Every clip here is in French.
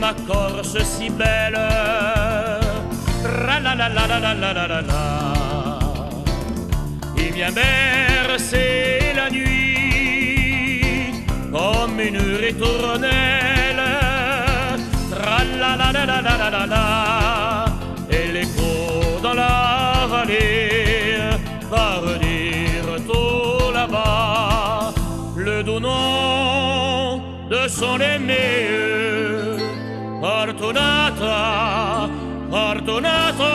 ma Corse si belle. Ra la la la la la la la la la. Il vient bercer la nuit comme une ritournelle. Tra la la la la la la la la. Et l'écho dans la vallée va redire tout là-bas le doux nom de son aimé. Fortunata, Fortunata.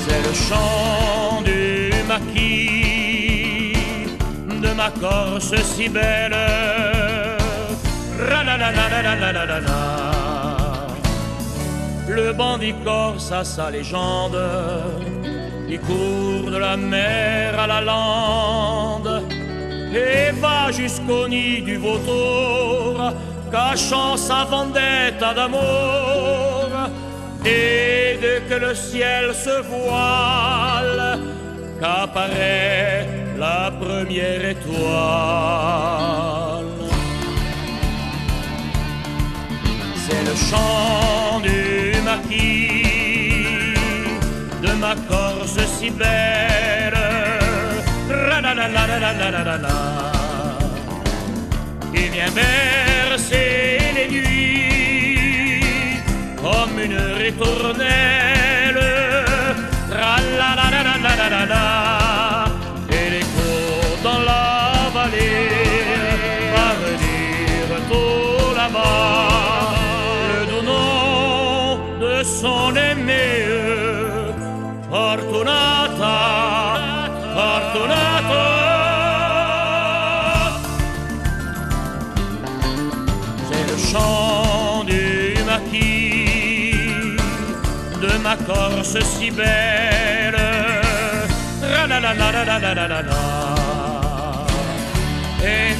C'est le chant du maquis de ma Corse si belle. Ra la la la la la la la la la. Le bandit corse a sa légende, il court de la mer à la lande et va jusqu'au nid du vautour, cachant sa vendetta d'amour. Et dès que le ciel se voile, qu'apparaît la première étoile. C'est le chant du maquis de ma Corse si belle. Ra la la la la la la la la. Il vient bercer les nuits comme une ritournelle. Tra la la la la la la la. Et l'écho dans la vallée va redire tout là-bas le doux nom de son aimé. Fortunata, Fortunata. C'est le chant du maquis de ma Corse si belle. Ra la la la la la la la la. Et